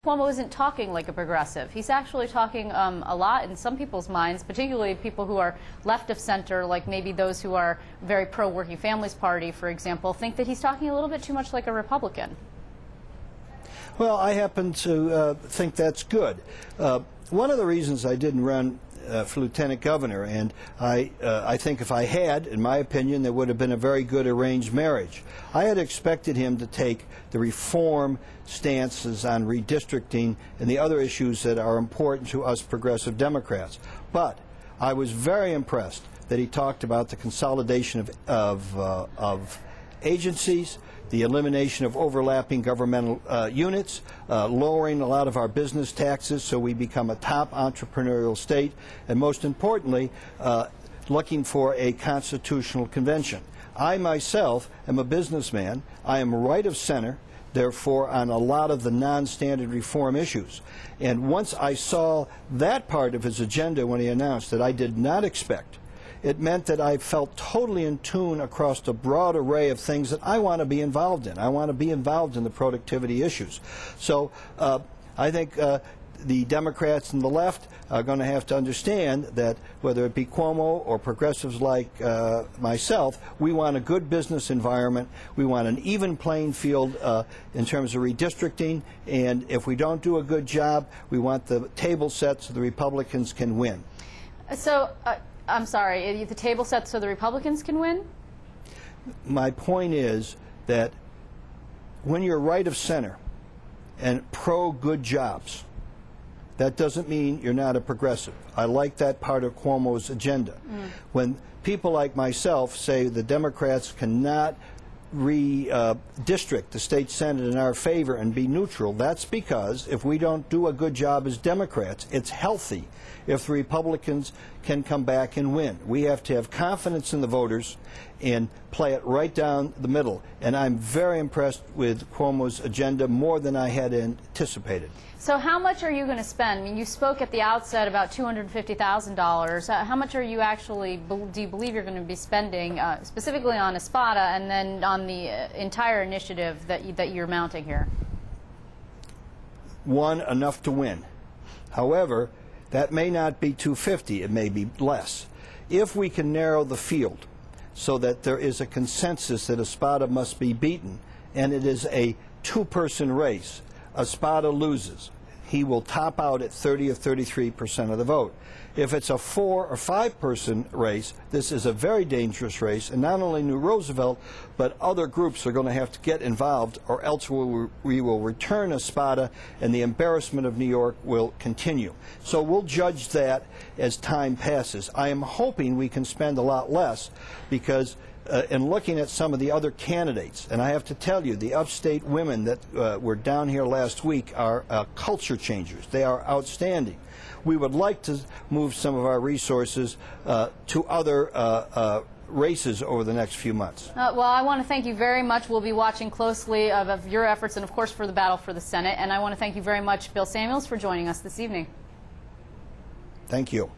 Cuomo isn't talking like a progressive. He's actually talking a lot in some people's minds, particularly people who are left of center, like maybe those who are very pro-working families party, for example, think that he's talking a little bit too much like a Republican. Well, I happen to think that's good. One of the reasons I didn't run for lieutenant governor, and I think if I had, in my opinion, there would have been a very good arranged marriage. I had expected him to take the reform stances on redistricting and the other issues that are important to us progressive Democrats. But I was very impressed that he talked about the consolidation of agencies, the elimination of overlapping governmental units, lowering a lot of our business taxes so we become a top entrepreneurial state, and most importantly, looking for a constitutional convention. I myself am a businessman. I am right of center, therefore, on a lot of the non-standard reform issues. And once I saw that part of his agenda when he announced that I did not expect, it meant that I felt totally in tune across a broad array of things that I want to be involved in. I want to be involved in the productivity issues. So I think the Democrats and the left are going to have to understand that whether it be Cuomo or progressives like myself, we want a good business environment. We want an even playing field in terms of redistricting. And if we don't do a good job, we want the table set so the Republicans can win. So, I'm sorry, the table set so the Republicans can win? My point is that when you're right of center and pro-good jobs, that doesn't mean you're not a progressive. I like that part of Cuomo's agenda. When people like myself say the Democrats cannot redistrict the state Senate in our favor and be neutral, that's because if we don't do a good job as Democrats, it's healthy if the Republicans can come back and win. We have to have confidence in the voters and play it right down the middle. And I'm very impressed with Cuomo's agenda, more than I had anticipated. So how much are you going to spend? I mean, you spoke at the outset about $250,000. How much are you actually, do you believe you're going to be spending specifically on Espada and then on the entire initiative that you're mounting here? One, enough to win. However, that may not be $250, it may be less. If we can narrow the field so that there is a consensus that Espada must be beaten, and it is a two-person race, Espada loses. He will top out at 30 or 33% of the vote. If it's a 4 or 5-person race, this is a very dangerous race, and not only New Roosevelt, but other groups are going to have to get involved, or else we will return Espada, and the embarrassment of New York will continue. So we'll judge that as time passes. I am hoping we can spend a lot less, because in looking at some of the other candidates, and I have to tell you, the upstate women that were down here last week are culture changers. They are outstanding. We would like to move some of our resources to other races over the next few months. Well, I want to thank you very much. We'll be watching closely of your efforts and, of course, for the battle for the Senate. And I want to thank you very much, Bill Samuels, for joining us this evening. Thank you.